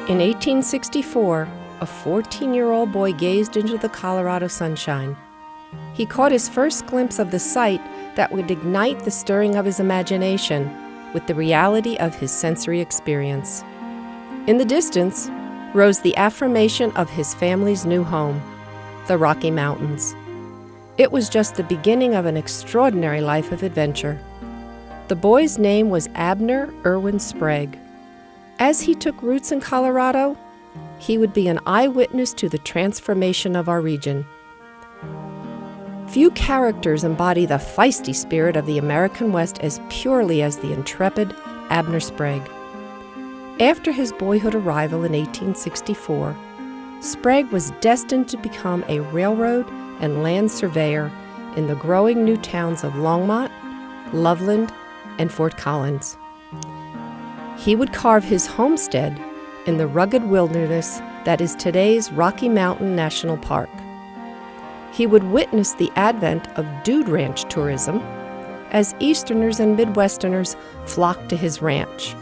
In 1864, a 14-year-old boy gazed into the Colorado sunshine. He caught his first glimpse of the sight that would ignite the stirring of his imagination with the reality of his sensory experience. In the distance rose the affirmation of his family's new home, the Rocky Mountains. It was just the beginning of an extraordinary life of adventure. The boy's name was Abner Irwin Sprague. As he took roots in Colorado, he would be an eyewitness to the transformation of our region. Few characters embody the feisty spirit of the American West as purely as the intrepid Abner Sprague. After his boyhood arrival in 1864, Sprague was destined to become a railroad and land surveyor in the growing new towns of Longmont, Loveland, and Fort Collins. He would carve his homestead in the rugged wilderness that is today's Rocky Mountain National Park. He would witness the advent of dude ranch tourism as Easterners and Midwesterners flocked to his ranch.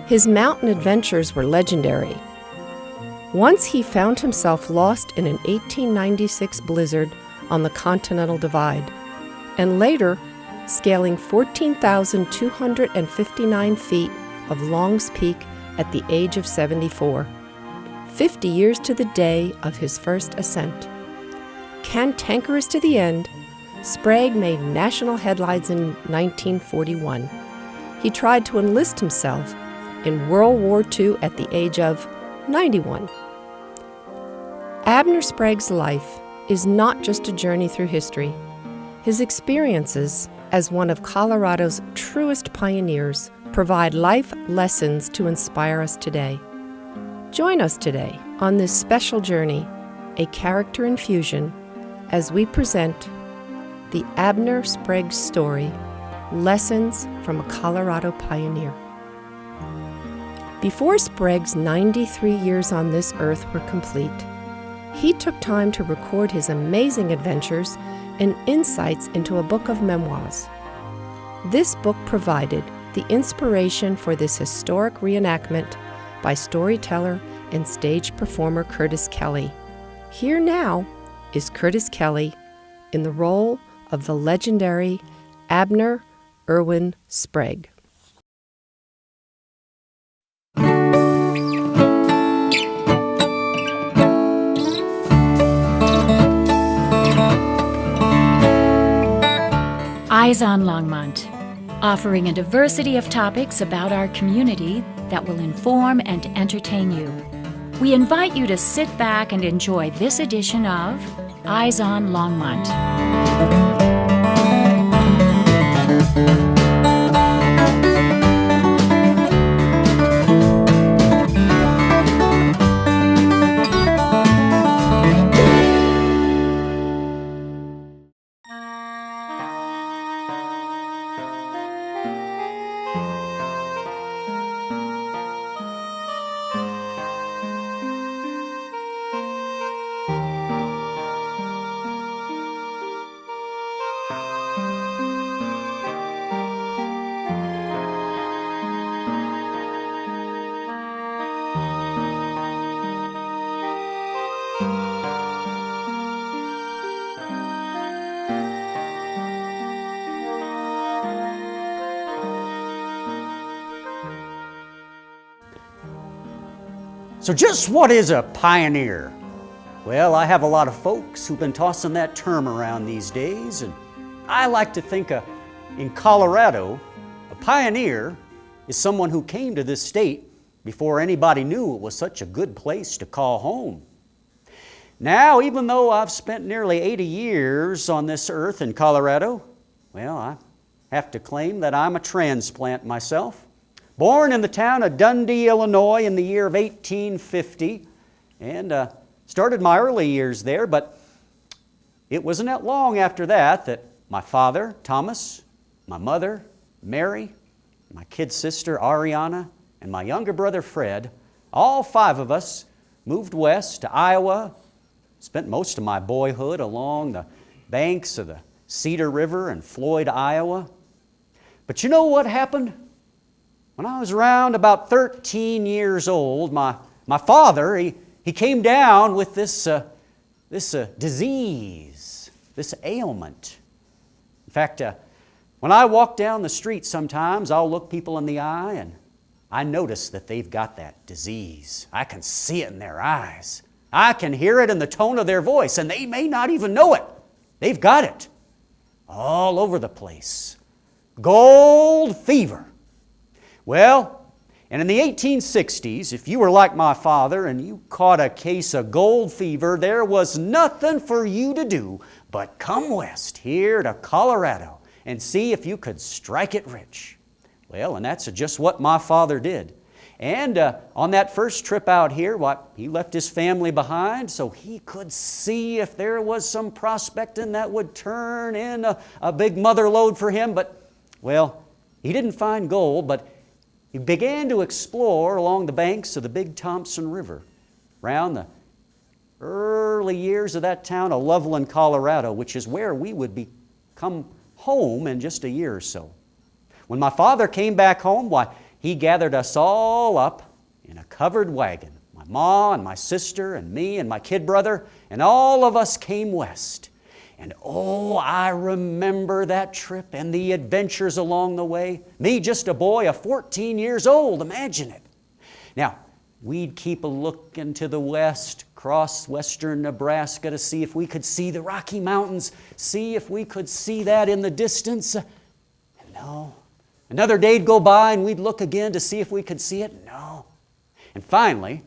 His mountain adventures were legendary. Once he found himself lost in an 1896 blizzard on the Continental Divide, and later scaling 14,259 feet of Long's Peak at the age of 74, 50 years to the day of his first ascent. Cantankerous to the end, Sprague made national headlines in 1941. He tried to enlist himself in World War II at the age of 91. Abner Sprague's life is not just a journey through history. His experiences as one of Colorado's truest pioneers provide life lessons to inspire us today. Join us today on this special journey, a character infusion, as we present the Abner Sprague story, Lessons from a Colorado Pioneer. Before Sprague's 93 years on this earth were complete, he took time to record his amazing adventures and insights into a book of memoirs. This book provided the inspiration for this historic reenactment by storyteller and stage performer Curtis Kelly. Here now is Curtis Kelly in the role of the legendary Abner Irwin Sprague. Eyes on Longmont, offering a diversity of topics about our community that will inform and entertain you. We invite you to sit back and enjoy this edition of Eyes on Longmont. So just what is a pioneer? Well, I have a lot of folks who've been tossing that term around these days, and I like to think in Colorado, a pioneer is someone who came to this state before anybody knew it was such a good place to call home. Now, even though I've spent nearly 80 years on this earth in Colorado, well, I have to claim that I'm a transplant myself. Born in the town of Dundee, Illinois in the year of 1850, and started my early years there, but it wasn't that long after that that my father, Thomas, my mother, Mary, my kid sister, Ariana, and my younger brother, Fred, all 5 of us moved west to Iowa, spent most of my boyhood along the banks of the Cedar River in Floyd, Iowa. But you know what happened? When I was around about 13 years old, my father, he came down with this disease, this ailment. In fact, when I walk down the street sometimes, I'll look people in the eye and I notice that they've got that disease. I can see it in their eyes. I can hear it in the tone of their voice, and they may not even know it. They've got it all over the place. Gold fever. Well, and in the 1860s, if you were like my father and you caught a case of gold fever, there was nothing for you to do but come west here to Colorado and see if you could strike it rich. Well, and that's just what my father did. And on that first trip out here, he left his family behind so he could see if there was some prospecting that would turn in a big mother lode for him. But, well, he didn't find gold, but he began to explore along the banks of the Big Thompson River, around the early years of that town of Loveland, Colorado, which is where we would become home in just a year or so. When my father came back home, he gathered us all up in a covered wagon. My ma and my sister and me and my kid brother, and all of us came west. And oh, I remember that trip and the adventures along the way. Me, just a boy of 14 years old, imagine it. Now, we'd keep a looking to the west, across western Nebraska to see if we could see the Rocky Mountains, see if we could see that in the distance. And no. Another day'd go by and we'd look again to see if we could see it. No. And finally,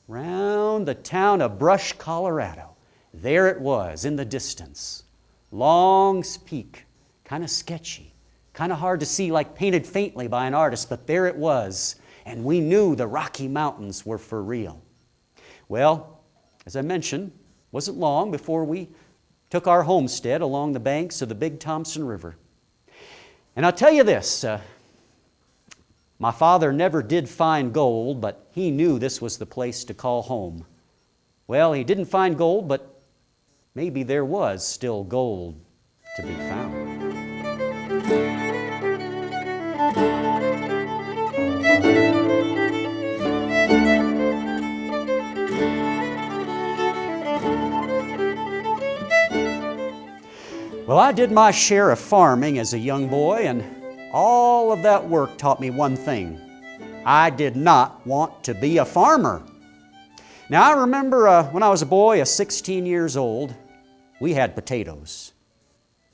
round the town of Brush, Colorado, there it was in the distance. Long's Peak, kind of sketchy, kind of hard to see, like painted faintly by an artist, but there it was. And we knew the Rocky Mountains were for real. Well, as I mentioned, it wasn't long before we took our homestead along the banks of the Big Thompson River. And I'll tell you this, my father never did find gold, but he knew this was the place to call home. Well, he didn't find gold, but maybe there was still gold to be found. Well, I did my share of farming as a young boy, and all of that work taught me one thing. I did not want to be a farmer. Now, I remember when I was a boy, 16 years old, we had potatoes.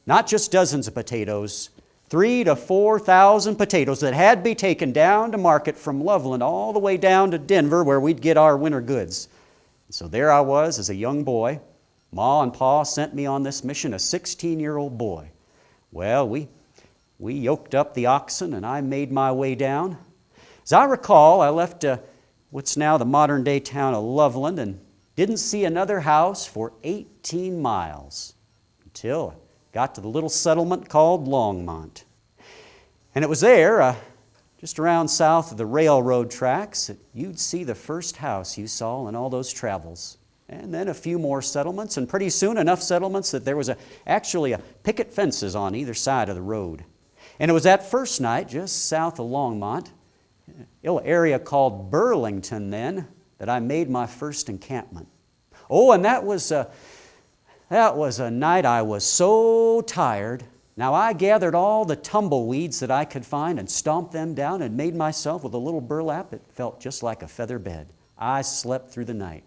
Not just dozens of potatoes, 3,000 to 4,000 potatoes that had to be taken down to market from Loveland all the way down to Denver where we'd get our winter goods. So there I was as a young boy. Ma and Pa sent me on this mission, a 16-year-old boy. Well, we yoked up the oxen and I made my way down. As I recall, I left what's now the modern-day town of Loveland and didn't see another house for 18 miles until I got to the little settlement called Longmont. And it was there, just around south of the railroad tracks, that you'd see the first house you saw in all those travels. And then a few more settlements, and pretty soon enough settlements that there was actually a picket fences on either side of the road. And it was that first night, just south of Longmont, a little area called Burlington then, that I made my first encampment. Oh, and that was a night I was so tired. Now I gathered all the tumbleweeds that I could find and stomped them down and made myself with a little burlap that felt just like a feather bed. I slept through the night.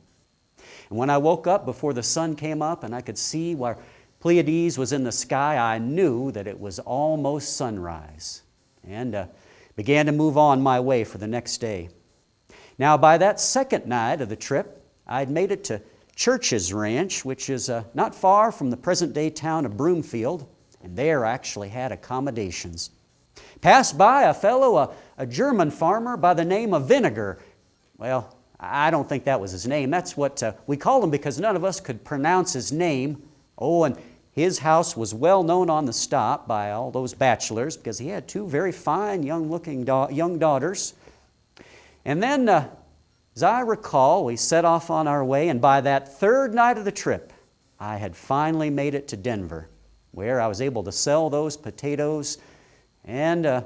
And when I woke up before the sun came up and I could see where Pleiades was in the sky, I knew that it was almost sunrise and began to move on my way for the next day. Now, by that second night of the trip, I'd made it to Church's Ranch, which is not far from the present-day town of Broomfield, and there I actually had accommodations. Passed by a fellow, a German farmer by the name of Vinegar. Well, I don't think that was his name. That's what we called him because none of us could pronounce his name. Oh, and his house was well known on the stop by all those bachelors because he had two very fine young daughters. And then, as I recall, we set off on our way, and by that third night of the trip, I had finally made it to Denver, where I was able to sell those potatoes and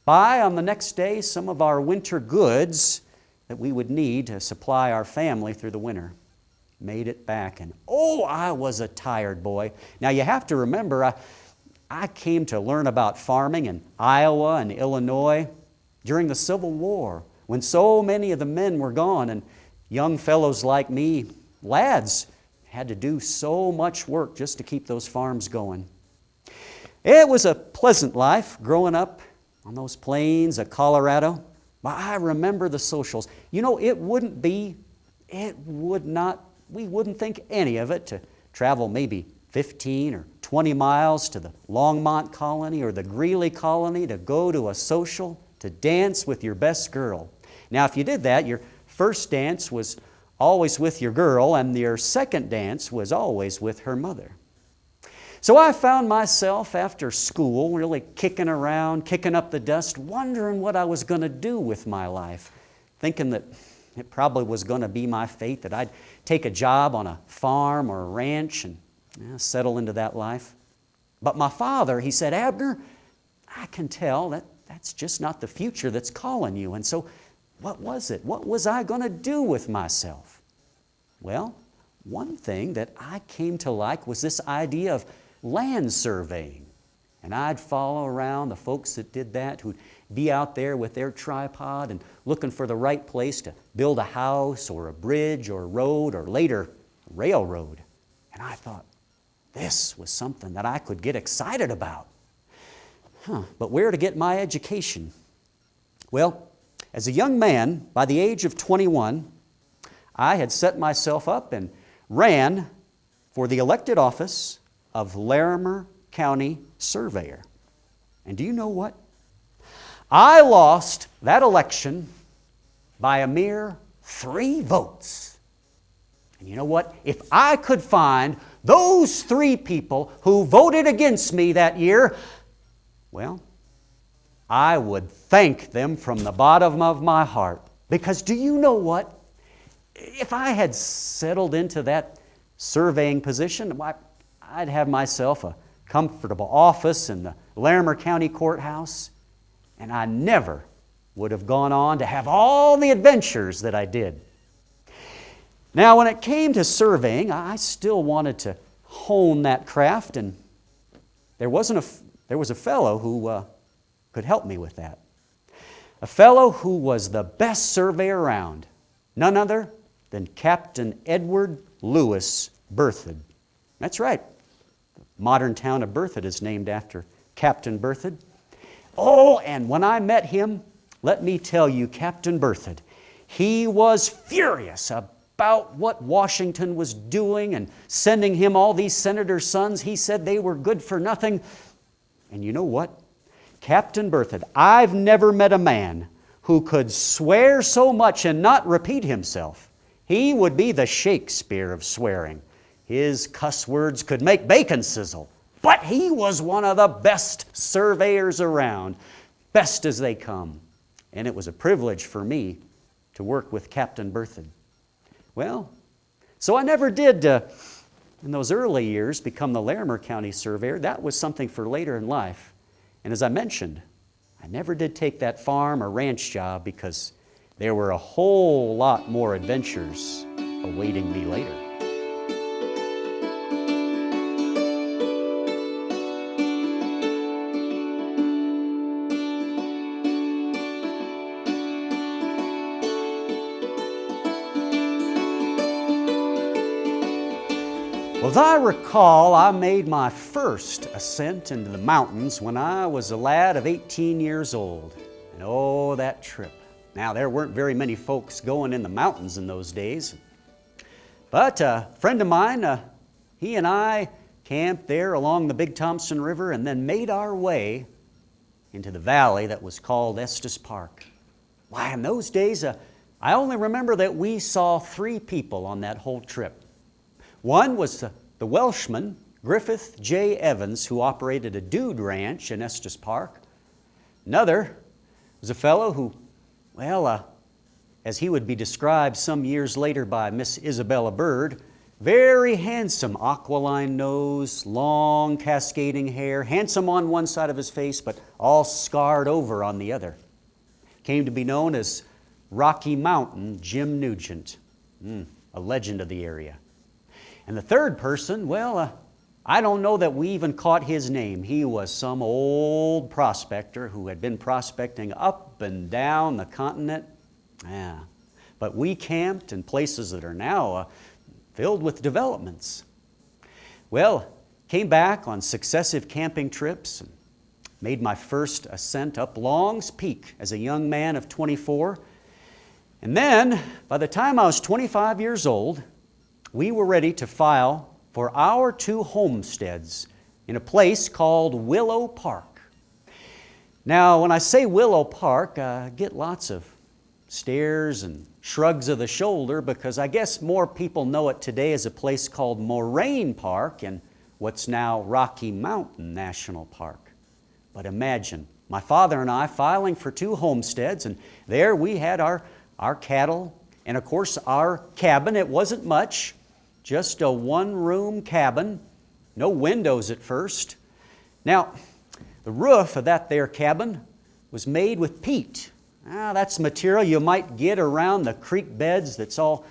buy on the next day some of our winter goods that we would need to supply our family through the winter. Made it back, and oh, I was a tired boy. Now you have to remember, I came to learn about farming in Iowa and Illinois during the Civil War, when so many of the men were gone, and young fellows like me, lads, had to do so much work just to keep those farms going. It was a pleasant life growing up on those plains of Colorado. But I remember the socials. You know, we wouldn't think any of it to travel maybe 15 or 20 miles to the Longmont colony or the Greeley colony to go to a social, to dance with your best girl. Now, if you did that, your first dance was always with your girl, and your second dance was always with her mother. So I found myself after school really kicking around, kicking up the dust, wondering what I was going to do with my life, thinking that it probably was going to be my fate, that I'd take a job on a farm or a ranch and settle into that life. But my father, he said, "Abner, I can tell that that's just not the future that's calling you." And so what was it? What was I going to do with myself? Well, one thing that I came to like was this idea of land surveying. And I'd follow around the folks that did that, who'd be out there with their tripod and looking for the right place to build a house or a bridge or a road or later a railroad. And I thought, this was something that I could get excited about. But where to get my education? Well, as a young man, by the age of 21, I had set myself up and ran for the elected office of Larimer County Surveyor. And do you know what? I lost that election by a mere 3 votes. And you know what? If I could find those 3 people who voted against me that year, well, I would thank them from the bottom of my heart. Because do you know what? If I had settled into that surveying position, I'd have myself a comfortable office in the Larimer County Courthouse, and I never would have gone on to have all the adventures that I did. Now, when it came to surveying, I still wanted to hone that craft, and there was a fellow who could help me with that. A fellow who was the best surveyor around, none other than Captain Edward Lewis Berthoud. That's right. The modern town of Berthoud is named after Captain Berthoud. Oh, and when I met him, let me tell you, Captain Berthoud, he was furious about what Washington was doing and sending him all these senators' sons. He said they were good for nothing. And you know what? Captain Berthoud, I've never met a man who could swear so much and not repeat himself. He would be the Shakespeare of swearing. His cuss words could make bacon sizzle. But he was one of the best surveyors around, best as they come. And it was a privilege for me to work with Captain Berthoud. Well, so I never did, in those early years, become the Larimer County Surveyor. That was something for later in life. And as I mentioned, I never did take that farm or ranch job because there were a whole lot more adventures awaiting me later. Well, as I recall, I made my first ascent into the mountains when I was a lad of 18 years old. And oh, that trip. Now, there weren't very many folks going in the mountains in those days. But a friend of mine, he and I camped there along the Big Thompson River and then made our way into the valley that was called Estes Park. Why, in those days, I only remember that we saw 3 people on that whole trip. One was the Welshman, Griffith J. Evans, who operated a dude ranch in Estes Park. Another was a fellow who, well, as he would be described some years later by Miss Isabella Bird, very handsome, aquiline nose, long cascading hair, handsome on one side of his face, but all scarred over on the other. Came to be known as Rocky Mountain Jim Nugent, a legend of the area. And the third person, well, I don't know that we even caught his name. He was some old prospector who had been prospecting up and down the continent. Yeah, but we camped in places that are now filled with developments. Well, came back on successive camping trips and made my first ascent up Long's Peak as a young man of 24. And then, by the time I was 25 years old, we were ready to file for our 2 homesteads in a place called Willow Park. Now, when I say Willow Park, I get lots of stares and shrugs of the shoulder because I guess more people know it today as a place called Moraine Park in what's now Rocky Mountain National Park. But imagine, my father and I filing for 2 homesteads, and there we had our cattle, and of course our cabin. It wasn't much, just a 1-room cabin, no windows at first. Now, the roof of that there cabin was made with peat. That's material you might get around the creek beds that's all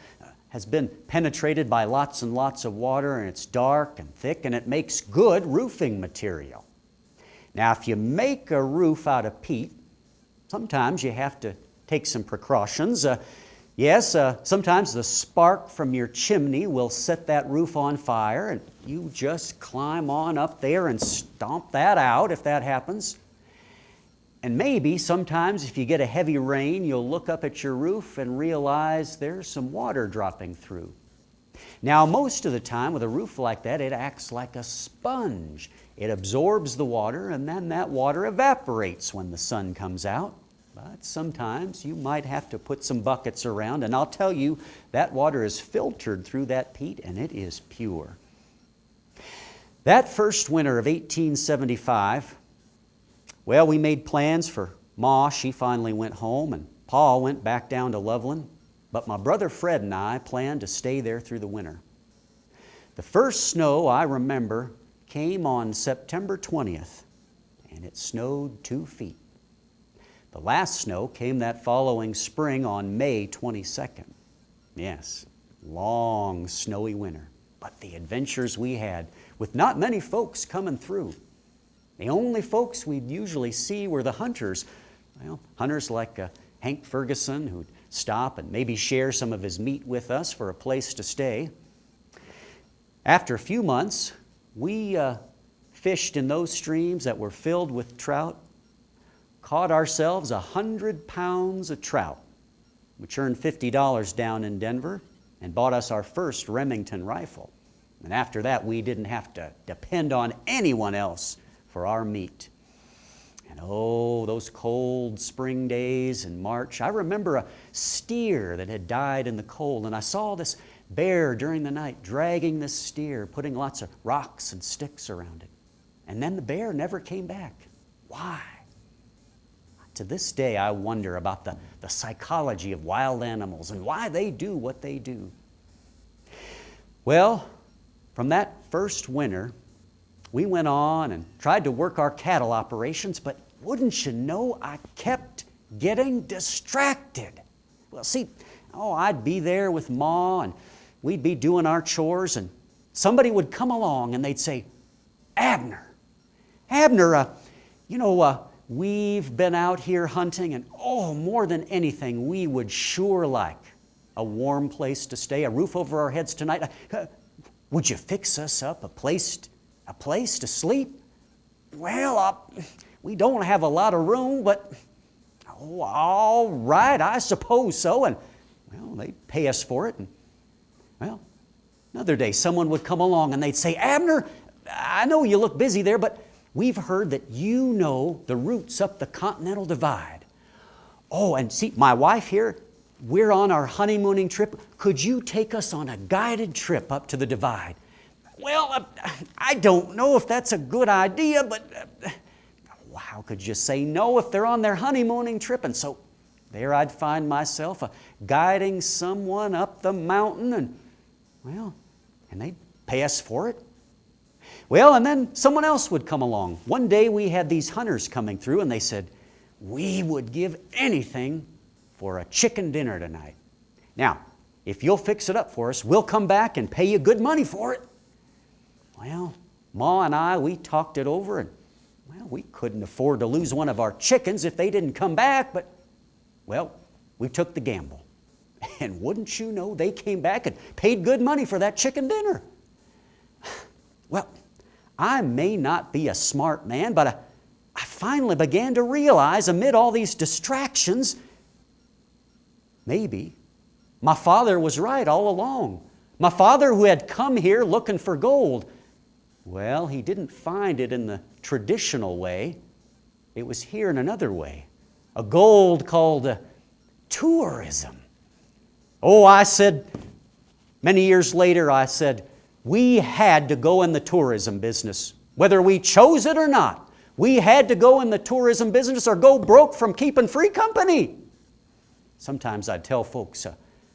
has been penetrated by lots and lots of water, and it's dark and thick, and it makes good roofing material. Now, if you make a roof out of peat, sometimes you have to take some precautions. Sometimes the spark from your chimney will set that roof on fire, and you just climb on up there and stomp that out if that happens. And maybe sometimes if you get a heavy rain, you'll look up at your roof and realize there's some water dropping through. Now, most of the time with a roof like that, it acts like a sponge. It absorbs the water, and then that water evaporates when the sun comes out. But sometimes you might have to put some buckets around, and I'll tell you, that water is filtered through that peat, and it is pure. That first winter of 1875, well, we made plans for Ma. She finally went home, and Pa went back down to Loveland. But my brother Fred and I planned to stay there through the winter. The first snow I remember came on September 20th, and it snowed 2 feet. The last snow came that following spring on May 22nd. Yes, long snowy winter. But the adventures we had, with not many folks coming through. The only folks we'd usually see were the hunters. Well, hunters like Hank Ferguson, who'd stop and maybe share some of his meat with us for a place to stay. After a few months, we fished in those streams that were filled with trout, caught ourselves 100 pounds of trout, which earned $50 down in Denver, and bought us our first Remington rifle. And after that, we didn't have to depend on anyone else for our meat. And oh, those cold spring days in March. I remember a steer that had died in the cold, and I saw this bear during the night dragging this steer, putting lots of rocks and sticks around it. And then the bear never came back. Why? To this day, I wonder about the psychology of wild animals and why they do what they do. Well, from that first winter, we went on and tried to work our cattle operations, but wouldn't you know, I kept getting distracted. Well, see, I'd be there with Ma, and we'd be doing our chores, and somebody would come along and they'd say, Abner, we've been out here hunting, and more than anything, we would sure like a warm place to stay, a roof over our heads tonight. Would you fix us up a place to sleep? Well, we don't have a lot of room, but all right, I suppose so. And they'd pay us for it. And another day, someone would come along and they'd say, Abner, I know you look busy there, but we've heard that you know the routes up the Continental Divide. Oh, and see, my wife here, we're on our honeymooning trip. Could you take us on a guided trip up to the Divide? Well, I don't know if that's a good idea, but how could you say no if they're on their honeymooning trip? And so there I'd find myself guiding someone up the mountain, and they'd pay us for it. Well, and then someone else would come along. One day we had these hunters coming through, and they said, "We would give anything for a chicken dinner tonight. Now, if you'll fix it up for us, we'll come back and pay you good money for it." Well, Ma and I, we talked it over, and we couldn't afford to lose one of our chickens if they didn't come back, but we took the gamble. And wouldn't you know, they came back and paid good money for that chicken dinner. Well, I may not be a smart man, but I finally began to realize amid all these distractions, maybe my father was right all along. My father, who had come here looking for gold, well, he didn't find it in the traditional way. It was here in another way, a gold called tourism. Oh, I said, many years later, I said, we had to go in the tourism business. Whether we chose it or not, we had to go in the tourism business or go broke from keeping free company. Sometimes I tell folks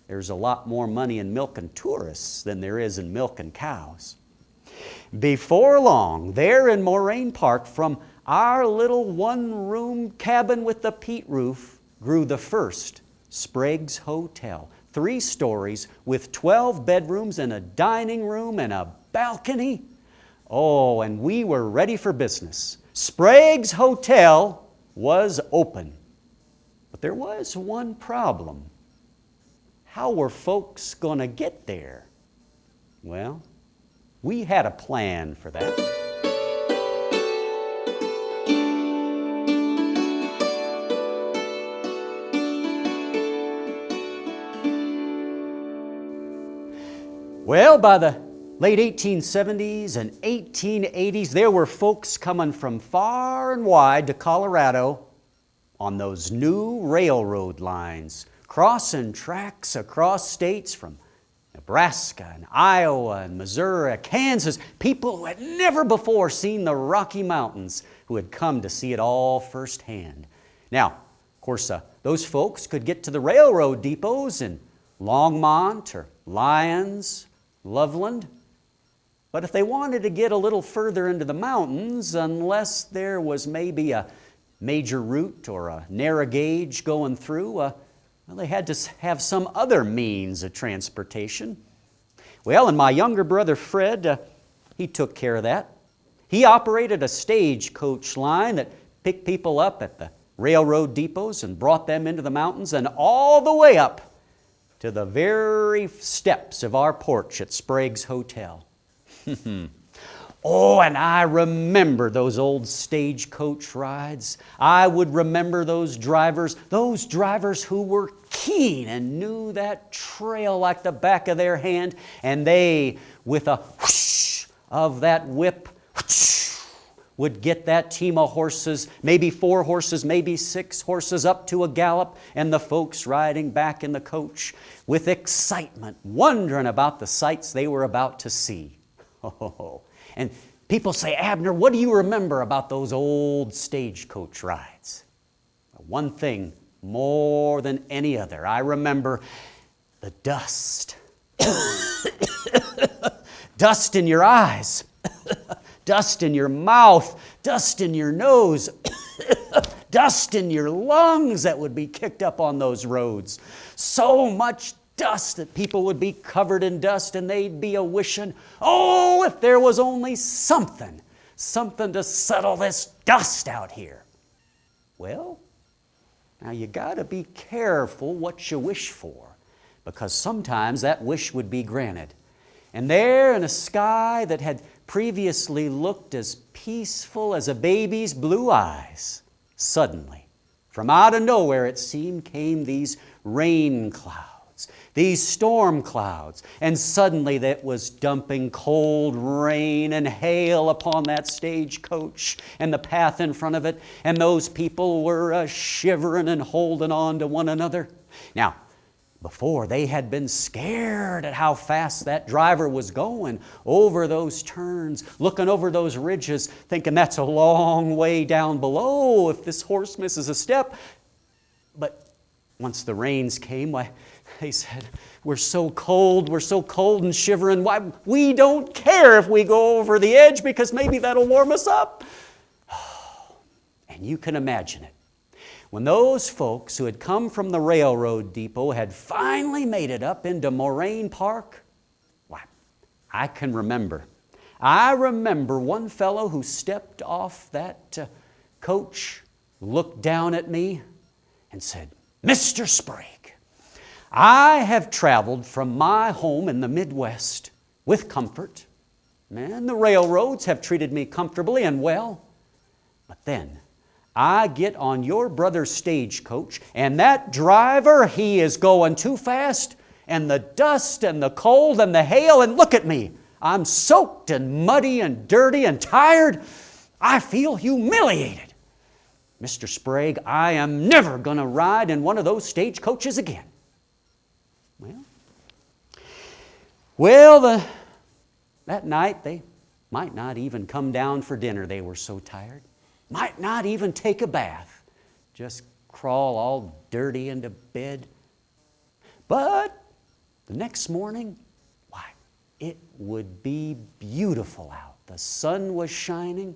there's a lot more money in milking tourists than there is in milking cows. Before long, there in Moraine Park, from our little one-room cabin with the peat roof, grew the first Sprague's Hotel. 3 stories with 12 bedrooms and a dining room and a balcony. Oh, and we were ready for business. Sprague's Hotel was open. But there was one problem. How were folks going to get there? Well, we had a plan for that. Well, by the late 1870s and 1880s, there were folks coming from far and wide to Colorado on those new railroad lines, crossing tracks across states from Nebraska and Iowa and Missouri, Kansas, people who had never before seen the Rocky Mountains, who had come to see it all firsthand. Now, of course, those folks could get to the railroad depots in Longmont or Lyons, Loveland. But if they wanted to get a little further into the mountains, unless there was maybe a major route or a narrow gauge going through, they had to have some other means of transportation. Well, and my younger brother Fred, he took care of that. He operated a stagecoach line that picked people up at the railroad depots and brought them into the mountains and all the way up to the very steps of our porch at Sprague's Hotel. Oh, and I remember those old stagecoach rides. I would remember those drivers who were keen and knew that trail like the back of their hand, and they, with a whoosh of that whip, whoosh, would get that team of horses, maybe 4 horses, maybe 6 horses, up to a gallop, and the folks riding back in the coach with excitement, wondering about the sights they were about to see. Oh, and people say, "Abner, what do you remember about those old stagecoach rides?" One thing more than any other, I remember the dust. Dust in your eyes. Dust in your mouth, dust in your nose, dust in your lungs that would be kicked up on those roads. So much dust that people would be covered in dust, and they'd be a-wishing, oh, if there was only something to settle this dust out here. Well, now you got to be careful what you wish for, because sometimes that wish would be granted. And there in a sky that had previously looked as peaceful as a baby's blue eyes, suddenly, from out of nowhere it seemed, came these rain clouds, these storm clouds, and suddenly that was dumping cold rain and hail upon that stagecoach and the path in front of it, and those people were shivering and holding on to one another. Now, Before, they had been scared at how fast that driver was going over those turns, looking over those ridges, thinking that's a long way down below if this horse misses a step. But once the rains came, why, they said, we're so cold and shivering. Why, we don't care if we go over the edge because maybe that'll warm us up. And you can imagine it. When those folks who had come from the railroad depot had finally made it up into Moraine Park, why, I can remember. I remember one fellow who stepped off that coach, looked down at me, and said, Mr. Sprague, I have traveled from my home in the Midwest with comfort, and the railroads have treated me comfortably and well, but then I get on your brother's stagecoach, and that driver, he is going too fast, and the dust and the cold and the hail, and look at me. I'm soaked and muddy and dirty and tired. I feel humiliated. Mr. Sprague, I am never going to ride in one of those stagecoaches again. Well, that night they might not even come down for dinner. They were so tired. Might not even take a bath, just crawl all dirty into bed. But the next morning, why, it would be beautiful out. The sun was shining.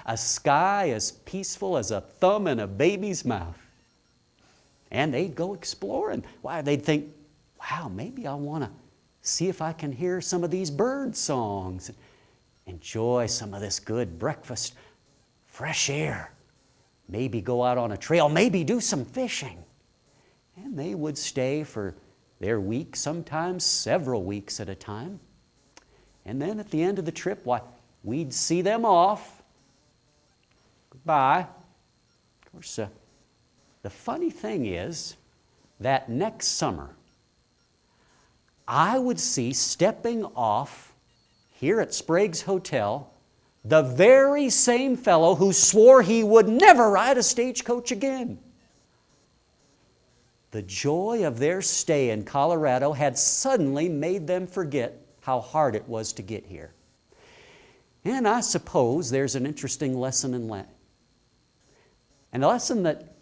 A sky as peaceful as a thumb in a baby's mouth. And they'd go exploring. Why, they'd think, wow, maybe I want to see if I can hear some of these bird songs. Enjoy some of this good breakfast, fresh air, maybe go out on a trail, maybe do some fishing. And they would stay for their week, sometimes several weeks at a time. And then at the end of the trip, why, we'd see them off. Goodbye. Of course, the funny thing is that next summer, I would see stepping off here at Sprague's Hotel, the very same fellow who swore he would never ride a stagecoach again. The joy of their stay in Colorado had suddenly made them forget how hard it was to get here. And I suppose there's an interesting lesson in that. And a lesson that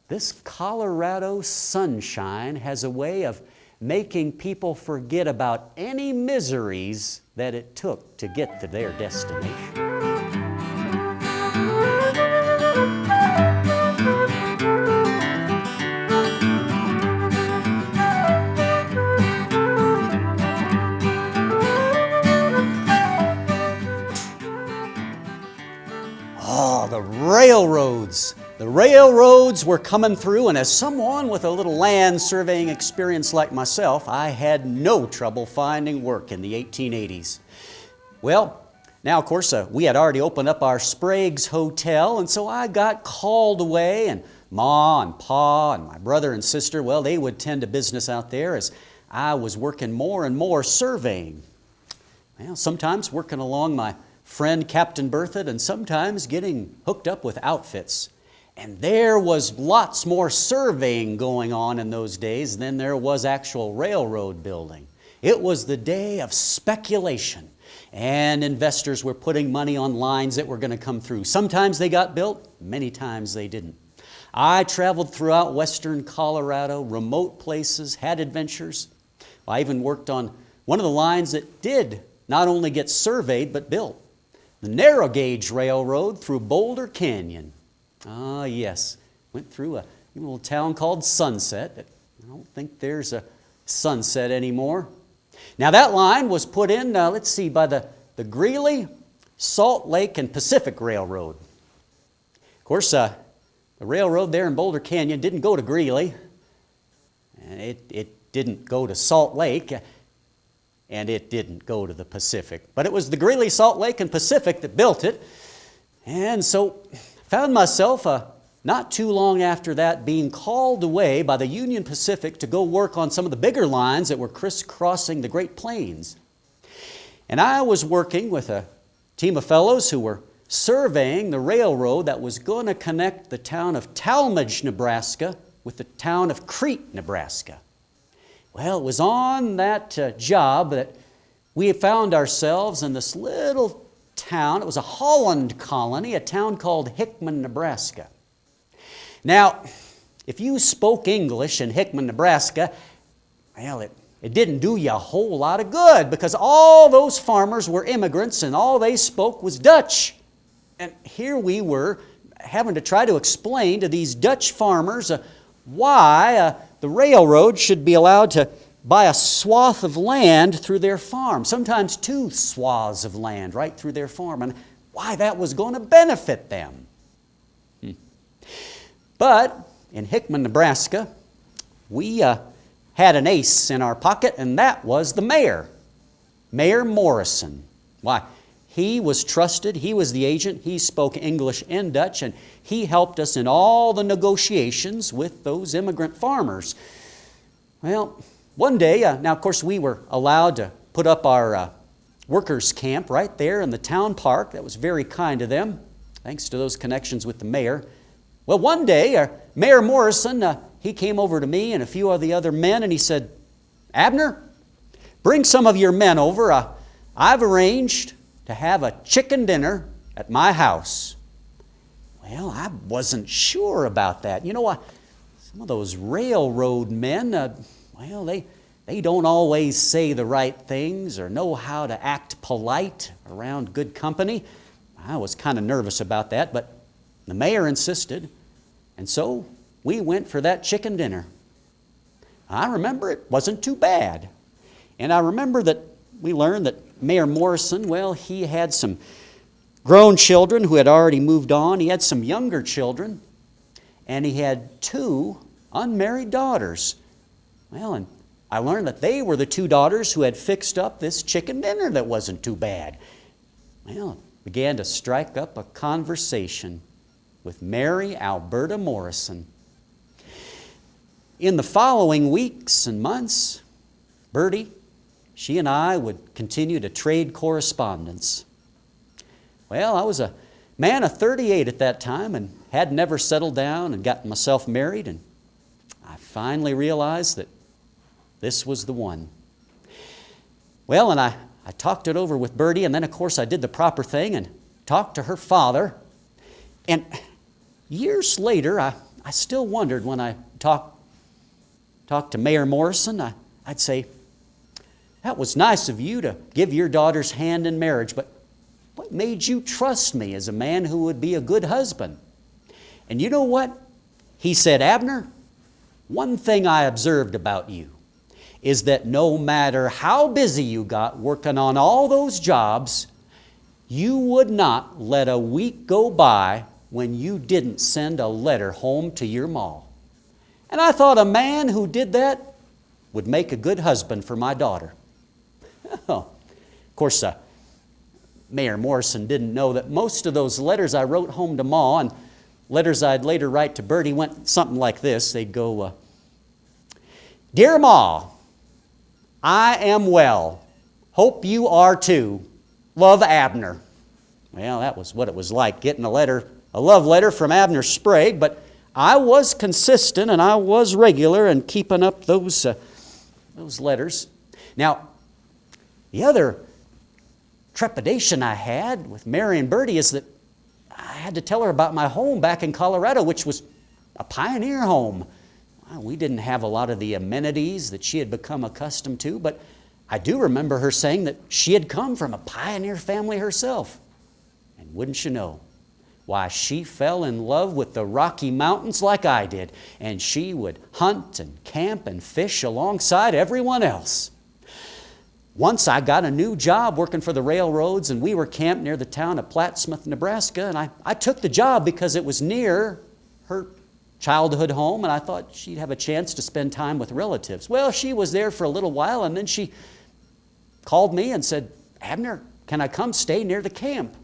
this Colorado sunshine has a way of making people forget about any miseries that it took to get to their destination. Oh, the railroads. The railroads were coming through, and as someone with a little land surveying experience like myself, I had no trouble finding work in the 1880s. Well, now of course, we had already opened up our Sprague's Hotel, and so I got called away, and Ma and Pa and my brother and sister, well, they would tend to business out there as I was working more and more surveying. Well, sometimes working along my friend Captain Berthoud, and sometimes getting hooked up with outfits. And there was lots more surveying going on in those days than there was actual railroad building. It was the day of speculation, and investors were putting money on lines that were going to come through. Sometimes they got built, many times they didn't. I traveled throughout western Colorado, remote places, had adventures. I even worked on one of the lines that did not only get surveyed but built. The narrow gauge railroad through Boulder Canyon. Ah, yes. Went through a little town called Sunset. I don't think there's a Sunset anymore. Now that line was put in, by the Greeley, Salt Lake, and Pacific Railroad. Of course, the railroad there in Boulder Canyon didn't go to Greeley, and it didn't go to Salt Lake, and it didn't go to the Pacific. But it was the Greeley, Salt Lake, and Pacific that built it. And so found myself not too long after that being called away by the Union Pacific to go work on some of the bigger lines that were crisscrossing the Great Plains. And I was working with a team of fellows who were surveying the railroad that was going to connect the town of Talmadge, Nebraska with the town of Crete, Nebraska. Well, it was on that job that we found ourselves in this little town. It was a Holland colony, a town called Hickman, Nebraska. Now, if you spoke English in Hickman, Nebraska, well, it didn't do you a whole lot of good because all those farmers were immigrants and all they spoke was Dutch. And here we were having to try to explain to these Dutch farmers why the railroad should be allowed to buy a swath of land through their farm, sometimes 2 swaths of land right through their farm, and why that was going to benefit them. But in Hickman, Nebraska, we had an ace in our pocket, and that was the mayor, Mayor Morrison. Why? He was trusted, he was the agent, he spoke English and Dutch, and he helped us in all the negotiations with those immigrant farmers. Well, one day, now of course we were allowed to put up our workers' camp right there in the town park. That was very kind of them, thanks to those connections with the mayor. Well, one day, Mayor Morrison, he came over to me and a few of the other men and he said, "Abner, bring some of your men over. I've arranged to have a chicken dinner at my house." Well, I wasn't sure about that. You know, some of those railroad men, well, they don't always say the right things or know how to act polite around good company. I was kind of nervous about that, but the mayor insisted, and so we went for that chicken dinner. I remember it wasn't too bad. And I remember that we learned that Mayor Morrison, well, he had some grown children who had already moved on. He had some younger children. And he had 2 unmarried daughters. Well, and I learned that they were the 2 daughters who had fixed up this chicken dinner that wasn't too bad. Well, began to strike up a conversation with Mary Alberta Morrison. In the following weeks and months, Bertie, she and I would continue to trade correspondence. Well, I was a man of 38 at that time and had never settled down and gotten myself married, and I finally realized that this was the one. Well, and I talked it over with Bertie, and then of course I did the proper thing and talked to her father. And years later, I still wondered when I talked to Mayor Morrison, I'd say, "That was nice of you to give your daughter's hand in marriage, but what made you trust me as a man who would be a good husband?" And you know what? He said, "Abner, one thing I observed about you is that no matter how busy you got working on all those jobs, you would not let a week go by when you didn't send a letter home to your ma. And I thought a man who did that would make a good husband for my daughter." Oh, of course, Mayor Morrison didn't know that most of those letters I wrote home to Ma and letters I'd later write to Bertie went something like this. They'd go, "Dear Ma, I am well. Hope you are too. Love, Abner." Well, that was what it was like getting a love letter from Abner Sprague, but I was consistent and I was regular in keeping up those letters. Now, the other trepidation I had with Mary and Bertie is that I had to tell her about my home back in Colorado, which was a pioneer home. Well, we didn't have a lot of the amenities that she had become accustomed to, but I do remember her saying that she had come from a pioneer family herself. And wouldn't you know, why, she fell in love with the Rocky Mountains like I did, and she would hunt and camp and fish alongside everyone else. Once I got a new job working for the railroads, and we were camped near the town of Plattsmouth, Nebraska, and I took the job because it was near her childhood home, and I thought she'd have a chance to spend time with relatives. Well, she was there for a little while, and then she called me and said, "Abner, can I come stay near the camp?"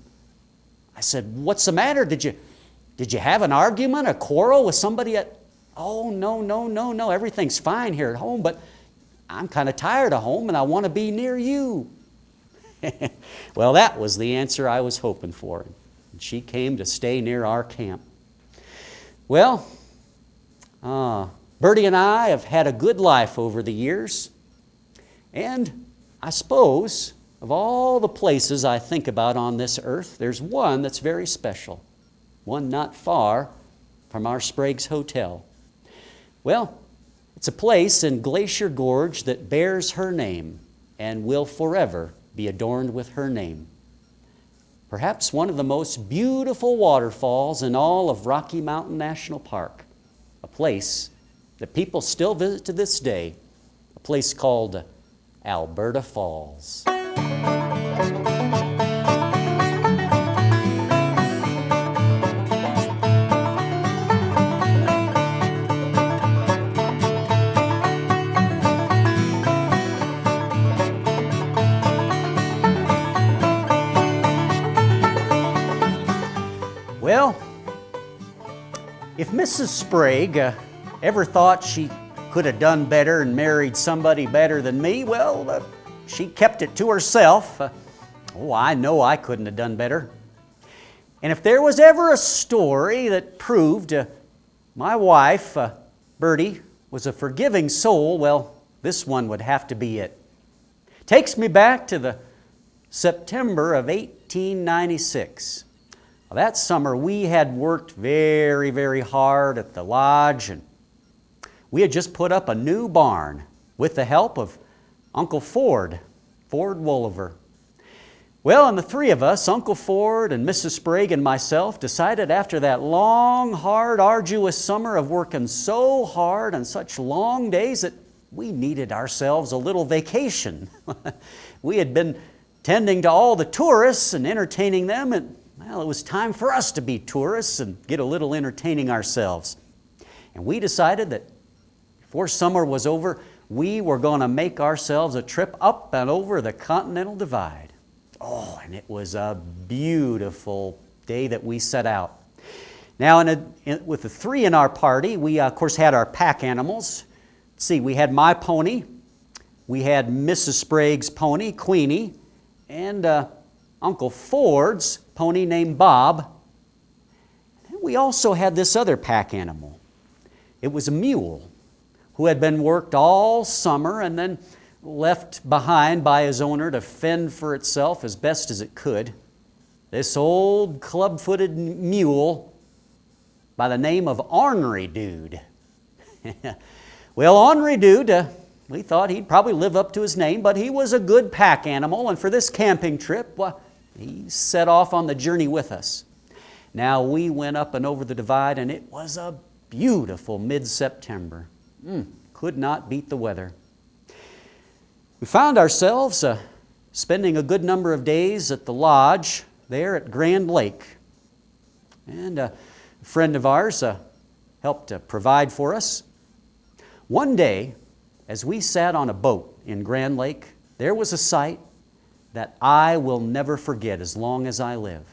I said, "What's the matter? Did you have an argument, a quarrel with somebody at..." "Oh, no, everything's fine here at home, but I'm kind of tired of home and I want to be near you." Well, that was the answer I was hoping for. And she came to stay near our camp. Well, Bertie and I have had a good life over the years, and I suppose of all the places I think about on this earth, there's one that's very special, one not far from our Sprague's Hotel. Well, it's a place in Glacier Gorge that bears her name and will forever be adorned with her name. Perhaps one of the most beautiful waterfalls in all of Rocky Mountain National Park, a place that people still visit to this day, a place called Alberta Falls. Well, if Mrs. Sprague ever thought she could have done better and married somebody better than me, well, she kept it to herself. I know I couldn't have done better. And if there was ever a story that proved my wife, Bertie, was a forgiving soul, well, this one would have to be it. Takes me back to the September of 1896. That summer we had worked very, very hard at the lodge, and we had just put up a new barn with the help of Uncle Ford Wolliver. Well, and the three of us, Uncle Ford and Mrs. Sprague and myself, decided after that long, hard, arduous summer of working so hard on such long days that we needed ourselves a little vacation. We had been tending to all the tourists and entertaining them, and well, it was time for us to be tourists and get a little entertaining ourselves. And we decided that before summer was over, we were going to make ourselves a trip up and over the Continental Divide. Oh, and it was a beautiful day that we set out. Now, with the three in our party, we, of course, had our pack animals. Let's see, we had my pony, we had Mrs. Sprague's pony, Queenie, and Uncle Ford's pony named Bob. And we also had this other pack animal. It was a mule who had been worked all summer and then left behind by his owner to fend for itself as best as it could. This old club-footed mule by the name of Ornery Dude. Well, Ornery Dude, we thought he'd probably live up to his name, but he was a good pack animal, and for this camping trip, well, he set off on the journey with us. Now, we went up and over the divide, and it was a beautiful mid-September. Could not beat the weather. We found ourselves spending a good number of days at the lodge there at Grand Lake. And a friend of ours helped provide for us. One day, as we sat on a boat in Grand Lake, there was a sight that I will never forget as long as I live.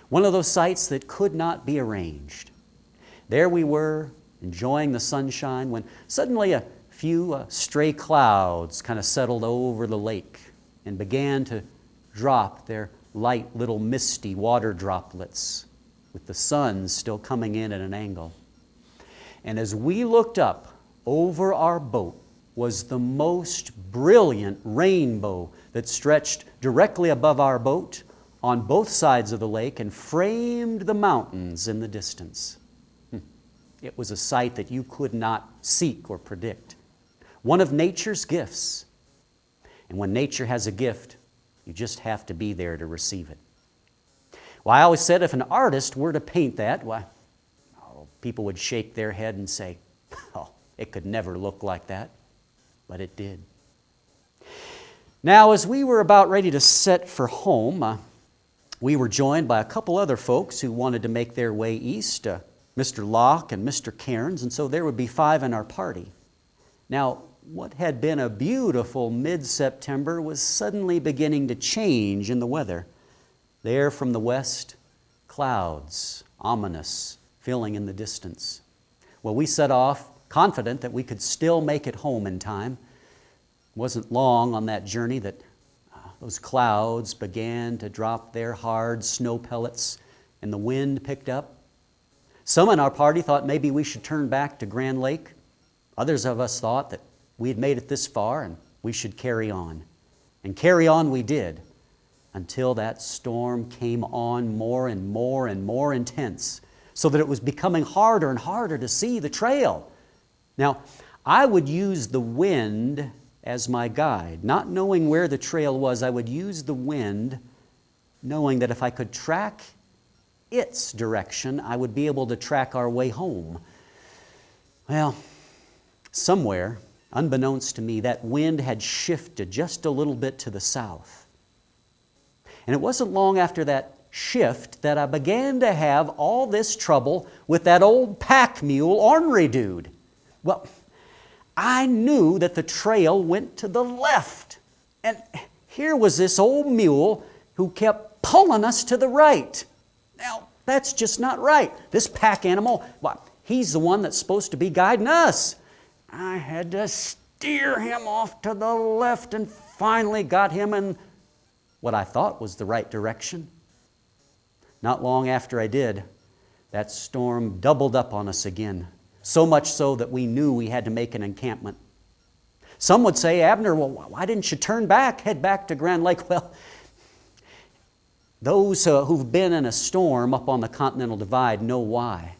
One of those sights that could not be arranged. There we were, enjoying the sunshine, when suddenly a few stray clouds kind of settled over the lake and began to drop their light little misty water droplets, with the sun still coming in at an angle. And as we looked up over our boat was the most brilliant rainbow that stretched directly above our boat on both sides of the lake and framed the mountains in the distance. It was a sight that you could not seek or predict. One of nature's gifts. And when nature has a gift, you just have to be there to receive it. Well, I always said if an artist were to paint that, people would shake their head and say, oh, it could never look like that. But it did. Now, as we were about ready to set for home, we were joined by a couple other folks who wanted to make their way east, Mr. Locke and Mr. Cairns, and so there would be 5 in our party. Now, what had been a beautiful mid-September was suddenly beginning to change in the weather. There from the west, clouds, ominous, filling in the distance. Well, we set off confident that we could still make it home in time. It wasn't long on that journey that those clouds began to drop their hard snow pellets and the wind picked up. Some in our party thought maybe we should turn back to Grand Lake. Others of us thought that we had made it this far and we should carry on. And carry on we did, until that storm came on more and more and more intense, so that it was becoming harder and harder to see the trail. Now, I would use the wind as my guide. Not knowing where the trail was, I would use the wind, knowing that if I could track its direction, I would be able to track our way home. Well, somewhere, unbeknownst to me, that wind had shifted just a little bit to the south. And it wasn't long after that shift that I began to have all this trouble with that old pack mule ornery dude. Well, I knew that the trail went to the left. And here was this old mule who kept pulling us to the right. Now, that's just not right. This pack animal, well, he's the one that's supposed to be guiding us. I had to steer him off to the left and finally got him in what I thought was the right direction. Not long after I did, that storm doubled up on us again, so much so that we knew we had to make an encampment. Some would say, Abner, well, why didn't you turn back, head back to Grand Lake? Well, those who've been in a storm up on the Continental Divide know why.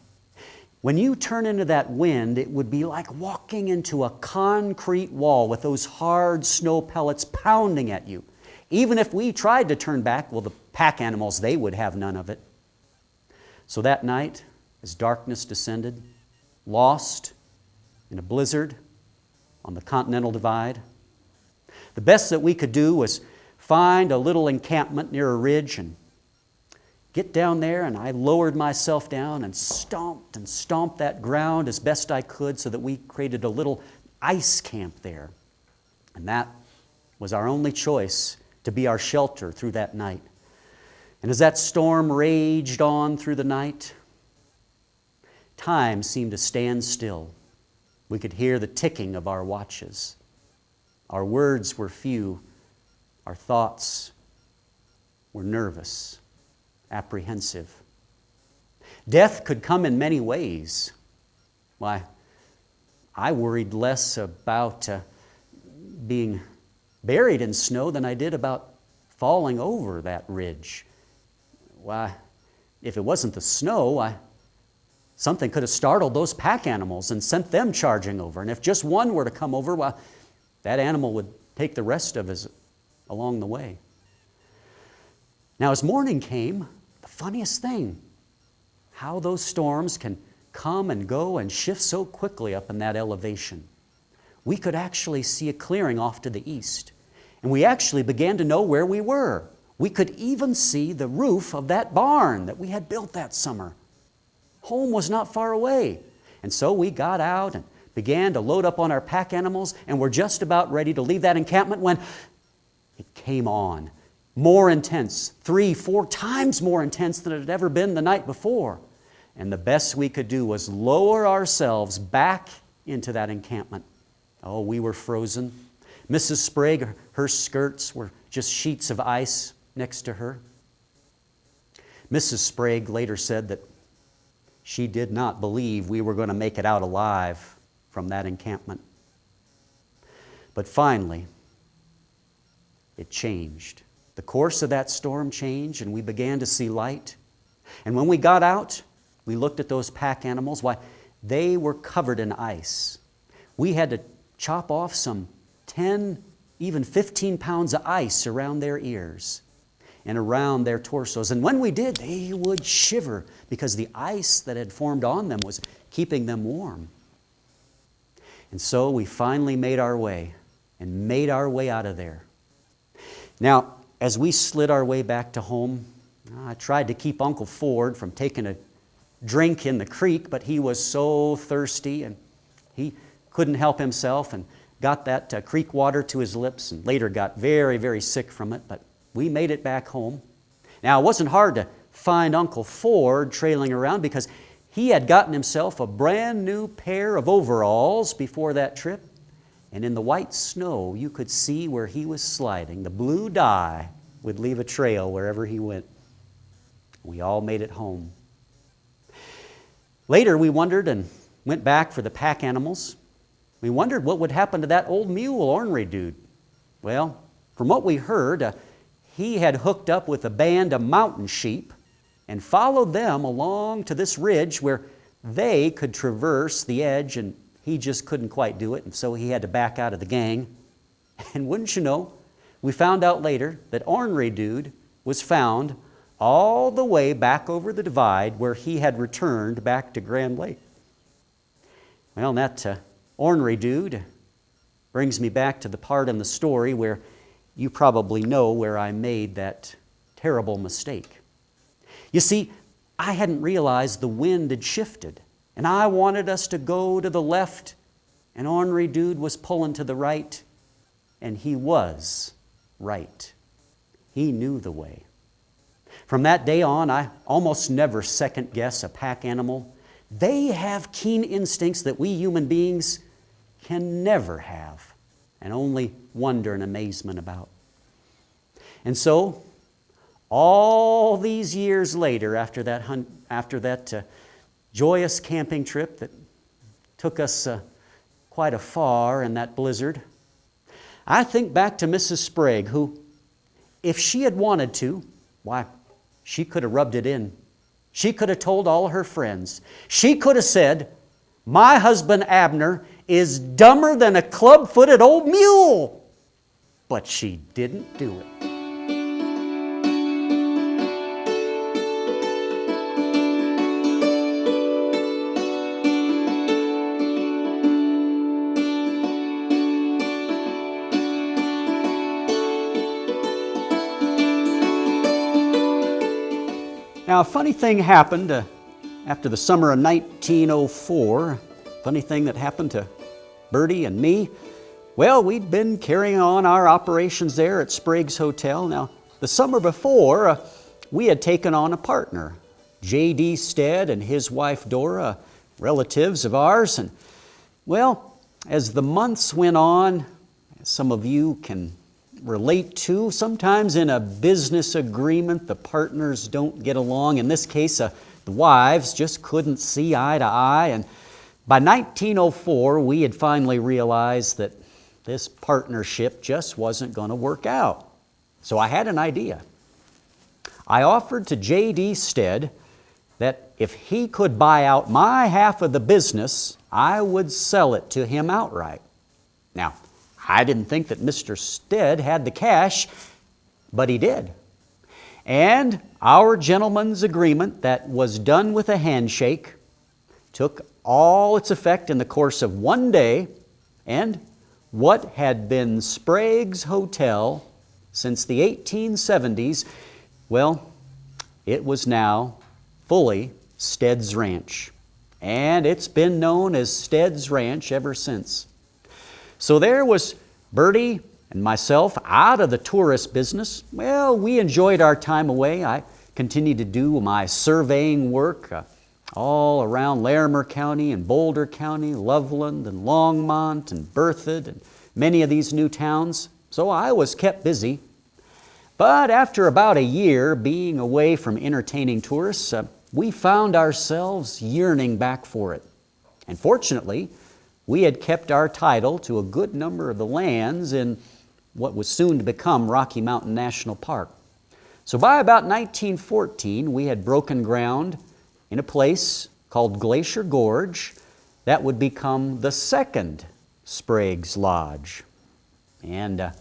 When you turn into that wind, it would be like walking into a concrete wall with those hard snow pellets pounding at you. Even if we tried to turn back, well, the pack animals, they would have none of it. So that night, as darkness descended, lost in a blizzard on the Continental Divide, the best that we could do was find a little encampment near a ridge and get down there, and I lowered myself down and stomped that ground as best I could so that we created a little ice camp there. And that was our only choice to be our shelter through that night. And as that storm raged on through the night, time seemed to stand still. We could hear the ticking of our watches. Our words were few. Our thoughts were nervous, apprehensive. Death could come in many ways. Why, I worried less about being buried in snow than I did about falling over that ridge. Why, if it wasn't the snow, something could have startled those pack animals and sent them charging over. And if just one were to come over, well, that animal would take the rest of us along the way. Now, as morning came, the funniest thing, how those storms can come and go and shift so quickly up in that elevation. We could actually see a clearing off to the east, and we actually began to know where we were. We could even see the roof of that barn that we had built that summer. Home was not far away, and so we got out and began to load up on our pack animals, and were just about ready to leave that encampment when it came on. More intense, 3-4 times more intense than it had ever been the night before. And the best we could do was lower ourselves back into that encampment. Oh, we were frozen. Mrs. Sprague, her skirts were just sheets of ice next to her. Mrs. Sprague later said that she did not believe we were going to make it out alive from that encampment. But finally, it changed. The course of that storm changed, and we began to see light. And when we got out, we looked at those pack animals. Why, they were covered in ice. We had to chop off some 10, even 15 pounds of ice around their ears and around their torsos. And when we did, they would shiver because the ice that had formed on them was keeping them warm. And so we finally made our way out of there. Now, as we slid our way back to home, I tried to keep Uncle Ford from taking a drink in the creek, but he was so thirsty and he couldn't help himself and got that creek water to his lips and later got very, very sick from it. But we made it back home. Now, it wasn't hard to find Uncle Ford trailing around because he had gotten himself a brand new pair of overalls before that trip. And in the white snow, you could see where he was sliding. The blue dye would leave a trail wherever he went. We all made it home. Later, we wondered and went back for the pack animals. We wondered what would happen to that old mule, ornery dude. Well, from what we heard, he had hooked up with a band of mountain sheep and followed them along to this ridge where they could traverse the edge, and he just couldn't quite do it, and so he had to back out of the gang. And wouldn't you know, we found out later that ornery dude was found all the way back over the divide where he had returned back to Grand Lake. Well, that ornery dude brings me back to the part in the story where you probably know where I made that terrible mistake. You see, I hadn't realized the wind had shifted, and I wanted us to go to the left, and ornery dude was pulling to the right, and he was right. He knew the way. From that day on, I almost never second guess a pack animal. They have keen instincts that we human beings can never have and only wonder and amazement about. And so, all these years later, after that joyous camping trip that took us quite afar in that blizzard, I think back to Mrs. Sprague, who, if she had wanted to, why, she could have rubbed it in. She could have told all her friends. She could have said, "My husband Abner is dumber than a club-footed old mule." But she didn't do it. Now, a funny thing happened after the summer of 1904. Funny thing that happened to Bertie and me. Well, we'd been carrying on our operations there at Sprague's Hotel. Now, the summer before, we had taken on a partner, J.D. Stead and his wife Dora, relatives of ours. And, well, as the months went on, as some of you can relate to, sometimes in a business agreement the partners don't get along. In this case, the wives just couldn't see eye to eye, and by 1904 we had finally realized that this partnership just wasn't going to work out. So I had an idea. I offered to J.D. Stead that if he could buy out my half of the business, I would sell it to him outright. Now, I didn't think that Mr. Stead had the cash, but he did. And our gentleman's agreement that was done with a handshake took all its effect in the course of one day, and what had been Sprague's Hotel since the 1870s, well, it was now fully Stead's Ranch. And it's been known as Stead's Ranch ever since. So there was Bertie and myself out of the tourist business. Well, we enjoyed our time away. I continued to do my surveying work all around Larimer County and Boulder County, Loveland and Longmont and Berthoud and many of these new towns. So I was kept busy. But after about a year being away from entertaining tourists, we found ourselves yearning back for it. And fortunately, we had kept our title to a good number of the lands in what was soon to become Rocky Mountain National Park. So by about 1914, we had broken ground in a place called Glacier Gorge that would become the second Sprague's Lodge. And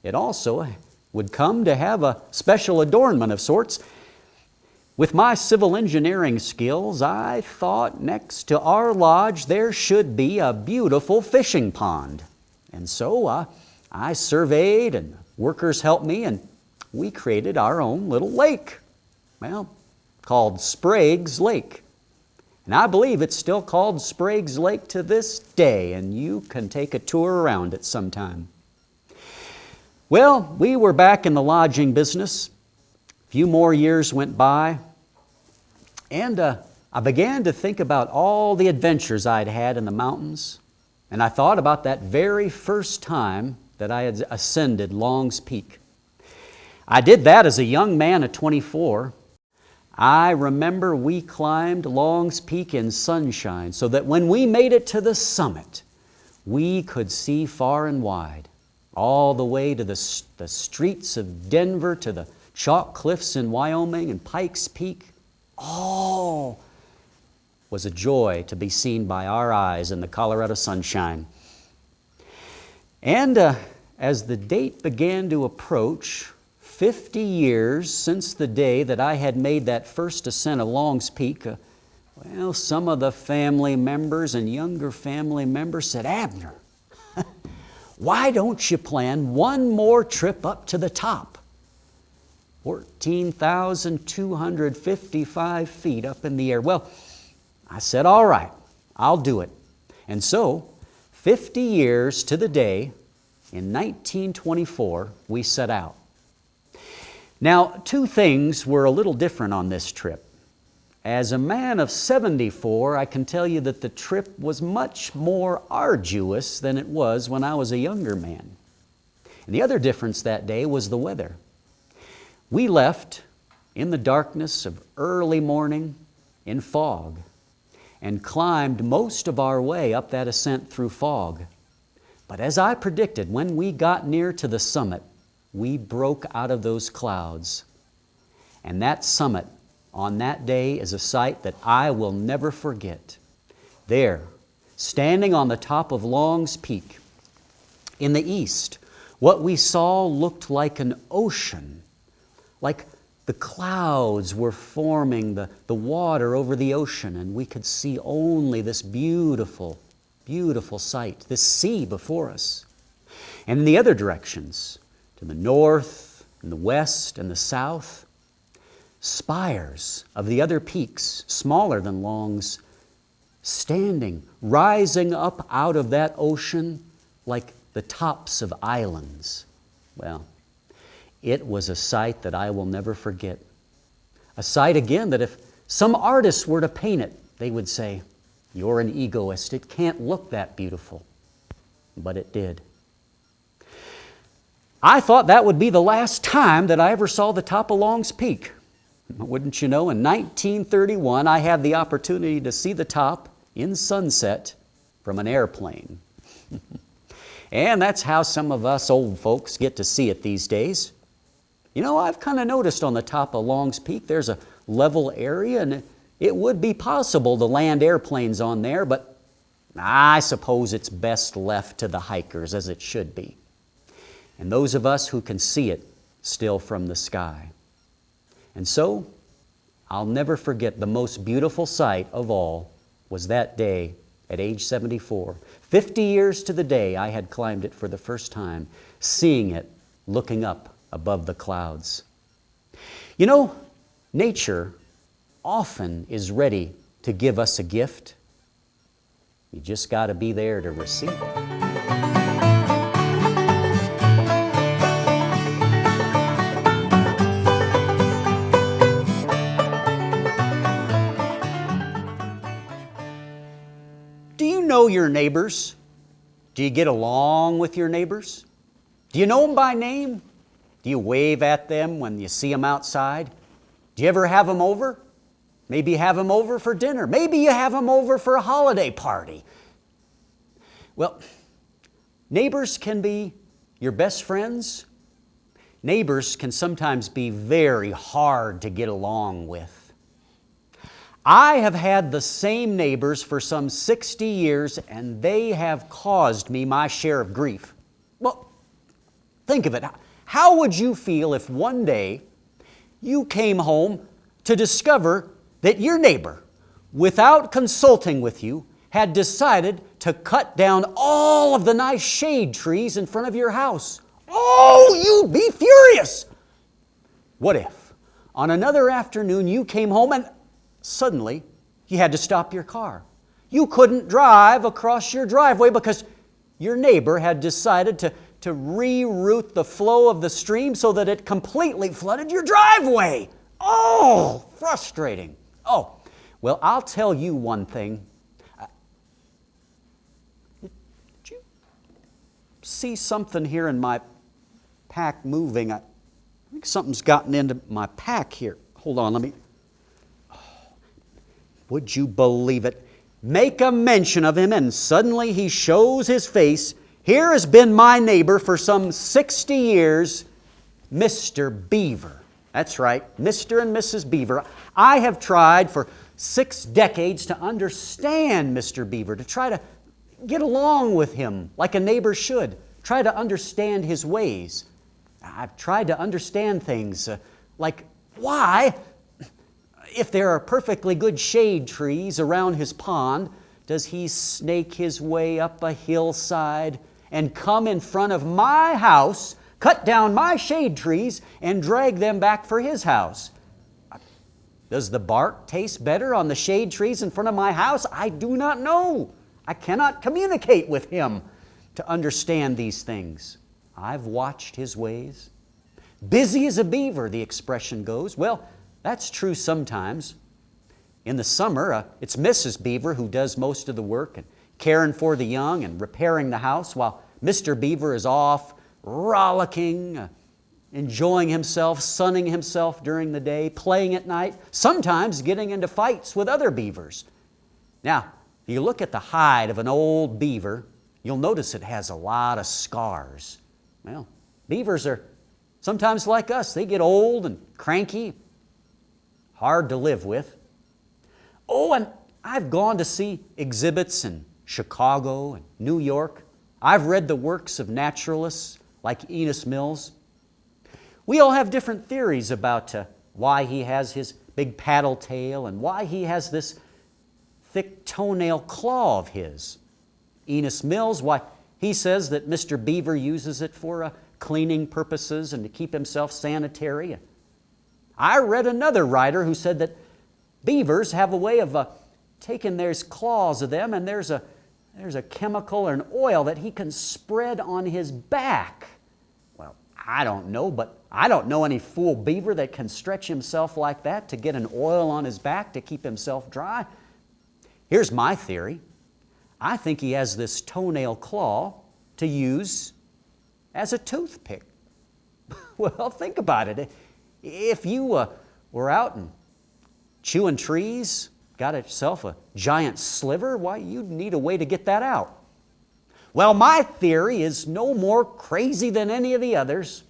it also would come to have a special adornment of sorts. With my civil engineering skills, I thought next to our lodge there should be a beautiful fishing pond. And so I surveyed and workers helped me, and we created our own little lake, well, called Sprague's Lake. And I believe it's still called Sprague's Lake to this day, and you can take a tour around it sometime. Well, we were back in the lodging business. A few more years went by, and I began to think about all the adventures I'd had in the mountains, and I thought about that very first time that I had ascended Long's Peak. I did that as a young man of 24. I remember we climbed Long's Peak in sunshine so that when we made it to the summit, we could see far and wide, all the way to the streets of Denver, to the chalk cliffs in Wyoming and Pikes Peak. All was a joy to be seen by our eyes in the Colorado sunshine. And as the date began to approach, 50 years since the day that I had made that first ascent of Long's Peak, well, some of the family members and younger family members said, "Abner, why don't you plan one more trip up to the top? 14,255 feet up in the air." Well, I said, all right, I'll do it. And so, 50 years to the day, in 1924, we set out. Now, two things were a little different on this trip. As a man of 74, I can tell you that the trip was much more arduous than it was when I was a younger man. And the other difference that day was the weather. We left in the darkness of early morning in fog and climbed most of our way up that ascent through fog. But as I predicted, when we got near to the summit, we broke out of those clouds. And that summit on that day is a sight that I will never forget. There, standing on the top of Long's Peak, in the east, what we saw looked like an ocean, like the clouds were forming the water over the ocean, and we could see only this beautiful, beautiful sight, this sea before us. And in the other directions, to the north and the west and the south, spires of the other peaks, smaller than Long's, standing, rising up out of that ocean like the tops of islands. Well, it was a sight that I will never forget. A sight, again, that if some artists were to paint it, they would say, "You're an egoist. It can't look that beautiful." But it did. I thought that would be the last time that I ever saw the top of Long's Peak. Wouldn't you know, in 1931, I had the opportunity to see the top in sunset from an airplane. And that's how some of us old folks get to see it these days. You know, I've kind of noticed on the top of Long's Peak there's a level area, and it would be possible to land airplanes on there, but I suppose it's best left to the hikers, as it should be, and those of us who can see it still from the sky. And so, I'll never forget the most beautiful sight of all was that day at age 74. 50 years to the day I had climbed it for the first time, seeing it looking up above the clouds. You know, nature often is ready to give us a gift. You just got to be there to receive it. Do you know your neighbors? Do you get along with your neighbors? Do you know them by name? Do you wave at them when you see them outside? Do you ever have them over? Maybe you have them over for dinner. Maybe you have them over for a holiday party. Well, neighbors can be your best friends. Neighbors can sometimes be very hard to get along with. I have had the same neighbors for some 60 years, and they have caused me my share of grief. Well, think of it. How would you feel if one day you came home to discover that your neighbor, without consulting with you, had decided to cut down all of the nice shade trees in front of your house? Oh, you'd be furious! What if on another afternoon you came home and suddenly you had to stop your car? You couldn't drive across your driveway because your neighbor had decided to reroute the flow of the stream so that it completely flooded your driveway. Oh, frustrating. Oh, well, I'll tell you one thing. Did you see something here in my pack moving? I think something's gotten into my pack here. Hold on, let me Would you believe it? Make a mention of him and suddenly he shows his face. Here has been my neighbor for some 60 years, Mr. Beaver. That's right, Mr. and Mrs. Beaver. I have tried for 6 decades to understand Mr. Beaver, to try to get along with him like a neighbor should, try to understand his ways. I've tried to understand things like why, if there are perfectly good shade trees around his pond, does he snake his way up a hillside and come in front of my house, cut down my shade trees, and drag them back for his house? Does the bark taste better on the shade trees in front of my house? I do not know. I cannot communicate with him to understand these things. I've watched his ways. Busy as a beaver, the expression goes. Well, that's true sometimes. In the summer, it's Mrs. Beaver who does most of the work and caring for the young and repairing the house, while Mr. Beaver is off rollicking, enjoying himself, sunning himself during the day, playing at night, sometimes getting into fights with other beavers. Now, if you look at the hide of an old beaver, you'll notice it has a lot of scars. Well, beavers are sometimes like us. They get old and cranky, hard to live with. Oh, and I've gone to see exhibits in Chicago and New York. I've read the works of naturalists like Enos Mills. We all have different theories about why he has his big paddle tail and why he has this thick toenail claw of his. Enos Mills, why he says that Mr. Beaver uses it for cleaning purposes and to keep himself sanitary. I read another writer who said that beavers have a way of taking those claws of them, and there's a chemical or an oil that he can spread on his back. Well, I don't know, but I don't know any fool beaver that can stretch himself like that to get an oil on his back to keep himself dry. Here's my theory. I think he has this toenail claw to use as a toothpick. Well, think about it. If you were out and chewing trees, got yourself a giant sliver, why, you'd need a way to get that out. Well, my theory is no more crazy than any of the others.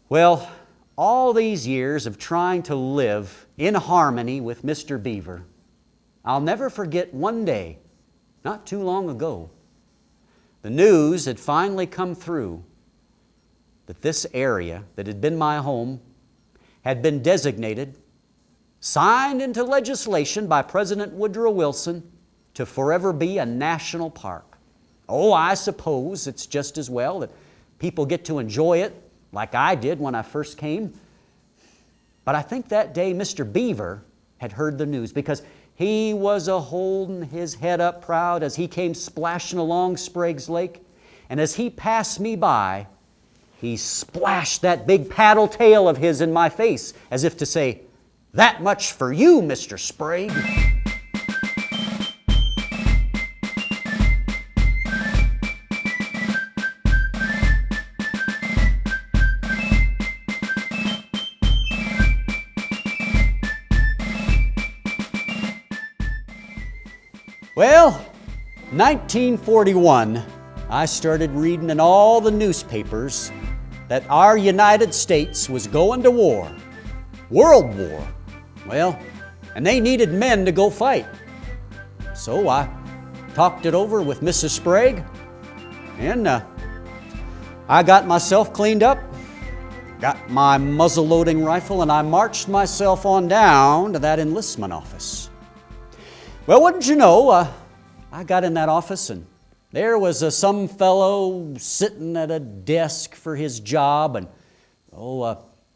Well, all these years of trying to live in harmony with Mr. Beaver, I'll never forget one day, not too long ago, the news had finally come through that this area that had been my home had been designated, signed into legislation by President Woodrow Wilson, to forever be a national park. Oh, I suppose it's just as well that people get to enjoy it like I did when I first came. But I think that day Mr. Beaver had heard the news, because he was a-holding his head up proud as he came splashing along Sprague's Lake. And as he passed me by, he splashed that big paddle tail of his in my face, as if to say, "That much for you, Mr. Sprague." Well, 1941, I started reading in all the newspapers that our United States was going to war, World War. Well, and they needed men to go fight. So I talked it over with Mrs. Sprague, and I got myself cleaned up, got my muzzle-loading rifle, and I marched myself on down to that enlistment office. Well, wouldn't you know, I got in that office, and there was some fellow sitting at a desk for his job, and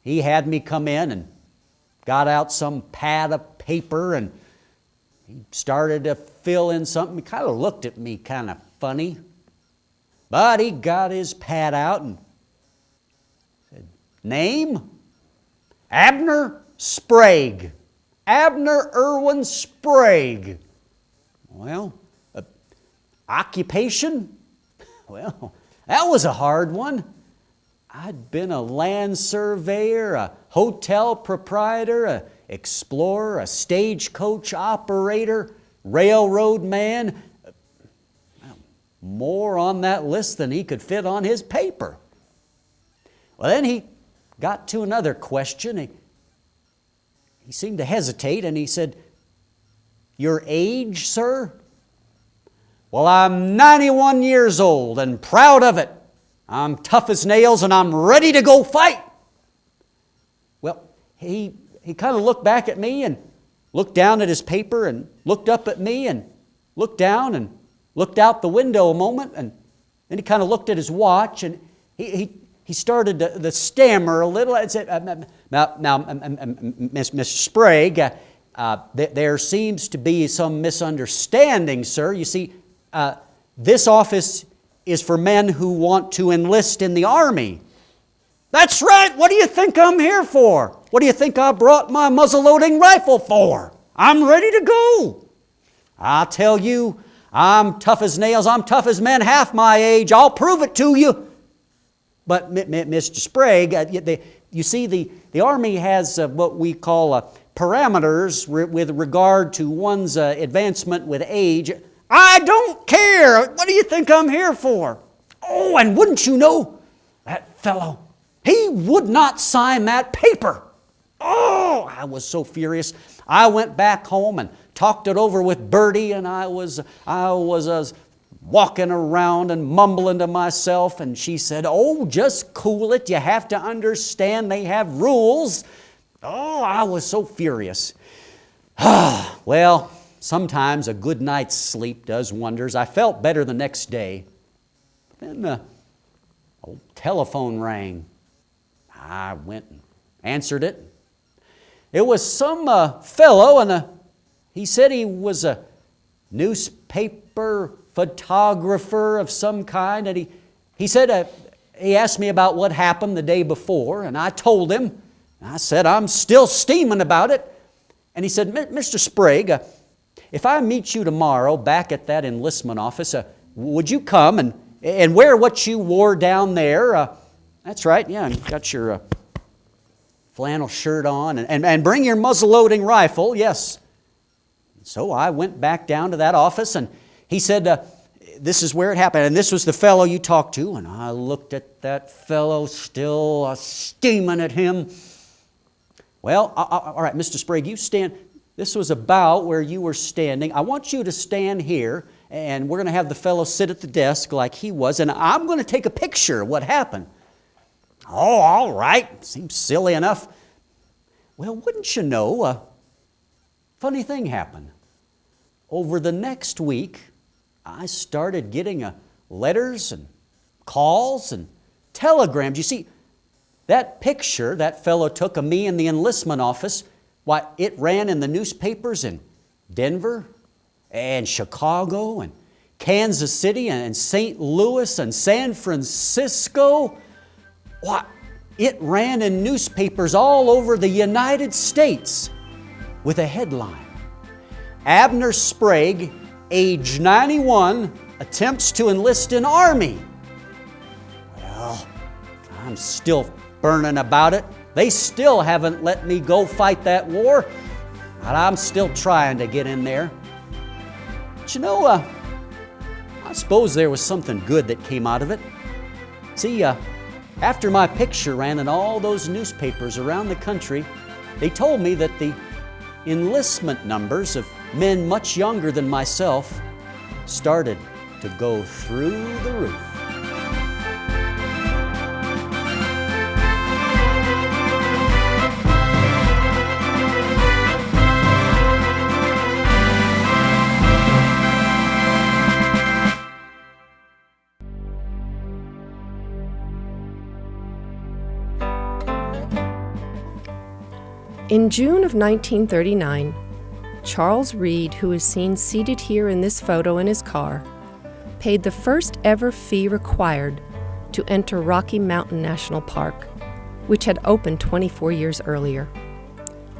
he had me come in and got out some pad of paper, and he started to fill in something. He kind of looked at me kind of funny, but he got his pad out and said, "Name? Abner Sprague. Abner Irwin Sprague." Well, occupation? Well, that was a hard one. I'd been a land surveyor, a hotel proprietor, an explorer, a stagecoach operator, railroad man. More on that list than he could fit on his paper. Well, then he got to another question. He seemed to hesitate, and he said, "Your age, sir?" "Well, I'm 91 years old and proud of it. I'm tough as nails and I'm ready to go fight." Well, he kind of looked back at me and looked down at his paper and looked up at me and looked down and looked out the window a moment, and then he kind of looked at his watch, and he started to stammer a little. I said, now, Mr. Sprague, there seems to be some misunderstanding, sir. You see, this office is for men who want to enlist in the Army." "That's right. What do you think I'm here for? What do you think I brought my muzzle-loading rifle for? I'm ready to go. I tell you, I'm tough as nails. I'm tough as men half my age. I'll prove it to you." But Mr. Sprague, you see, the Army has what we call parameters with regard to one's advancement with age. "I don't care. What do you think I'm here for?" Oh, and wouldn't you know, that fellow, he would not sign that paper. Oh, I was so furious. I went back home and talked it over with Bertie, and I was walking around and mumbling to myself, and she said, "Oh, just cool it. You have to understand they have rules." Oh, I was so furious. Well, sometimes a good night's sleep does wonders. I felt better the next day. Then the old telephone rang. I went and answered it. It was some fellow, and he said he was a newspaper photographer of some kind, and he said he asked me about what happened the day before, and I told him. I said I'm still steaming about it, and he said, "Mr. Sprague, if I meet you tomorrow back at that enlistment office, would you come and wear what you wore down there?" "That's right, yeah, you got your flannel shirt on, and bring your muzzle-loading rifle." "Yes." So I went back down to that office, and he said, "This is where it happened, and this was the fellow you talked to." And I looked at that fellow, still steaming at him. "Well, all right, Mr. Sprague, you stand. This was about where you were standing. I want you to stand here, and we're going to have the fellow sit at the desk like he was, and I'm going to take a picture of what happened." "Oh, all right." Seems silly enough. Well, wouldn't you know, a funny thing happened. Over the next week, I started getting letters and calls and telegrams. You see, that picture that fellow took of me in the enlistment office, why, it ran in the newspapers in Denver and Chicago and Kansas City and St. Louis and San Francisco. Why, it ran in newspapers all over the United States with a headline: "Abner Sprague, age 91, attempts to enlist in Army." Well, I'm still burning about it. They still haven't let me go fight that war, but I'm still trying to get in there. But you know, I suppose there was something good that came out of it. See, after my picture ran in all those newspapers around the country, they told me that the enlistment numbers of men much younger than myself started to go through the roof. In June of 1939, Charles Reed, who is seen seated here in this photo in his car, paid the first ever fee required to enter Rocky Mountain National Park, which had opened 24 years earlier.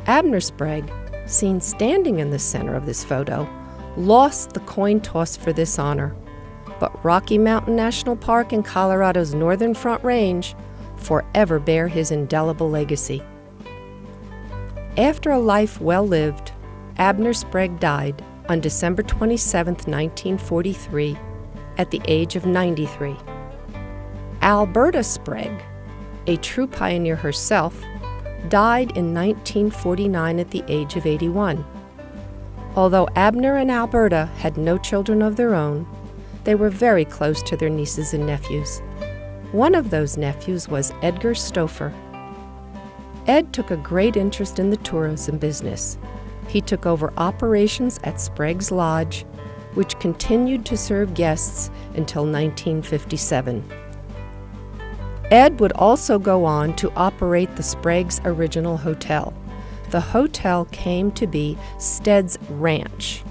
Abner Sprague, seen standing in the center of this photo, lost the coin toss for this honor, but Rocky Mountain National Park in Colorado's northern Front Range forever bear his indelible legacy. After a life well lived, Abner Sprague died on December 27, 1943, at the age of 93. Alberta Sprague, a true pioneer herself, died in 1949 at the age of 81. Although Abner and Alberta had no children of their own, they were very close to their nieces and nephews. One of those nephews was Edgar Stouffer. Ed took a great interest in the tourism business. He took over operations at Sprague's Lodge, which continued to serve guests until 1957. Ed would also go on to operate the Sprague's original hotel. The hotel came to be Stead's Ranch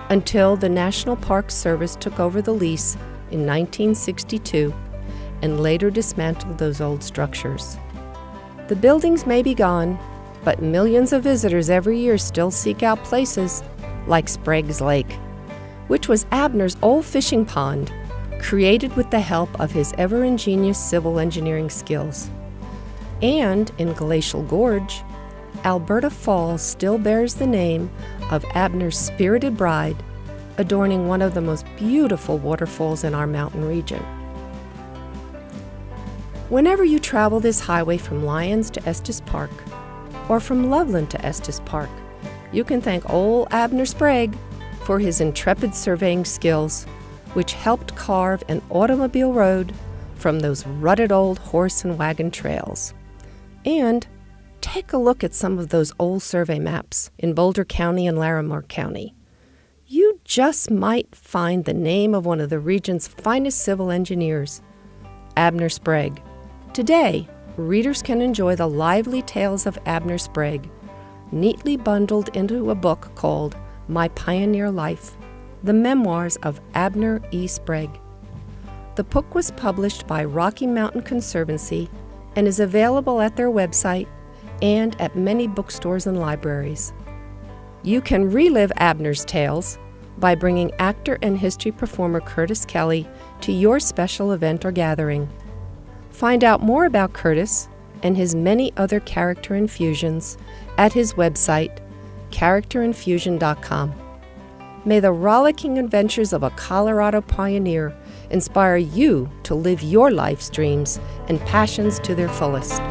until the National Park Service took over the lease in 1962 and later dismantled those old structures. The buildings may be gone, but millions of visitors every year still seek out places like Sprague's Lake, which was Abner's old fishing pond, created with the help of his ever-ingenious civil engineering skills. And in Glacial Gorge, Alberta Falls still bears the name of Abner's spirited bride, adorning one of the most beautiful waterfalls in our mountain region. Whenever you travel this highway from Lyons to Estes Park, or from Loveland to Estes Park, you can thank old Abner Sprague for his intrepid surveying skills, which helped carve an automobile road from those rutted old horse and wagon trails. And take a look at some of those old survey maps in Boulder County and Larimer County. You just might find the name of one of the region's finest civil engineers, Abner Sprague. Today, readers can enjoy the lively tales of Abner Sprague, neatly bundled into a book called My Pioneer Life, the memoirs of Abner E. Sprague. The book was published by Rocky Mountain Conservancy and is available at their website and at many bookstores and libraries. You can relive Abner's tales by bringing actor and history performer Curtis Kelly to your special event or gathering. Find out more about Curtis and his many other character infusions at his website, characterinfusion.com. May the rollicking adventures of a Colorado pioneer inspire you to live your life's dreams and passions to their fullest.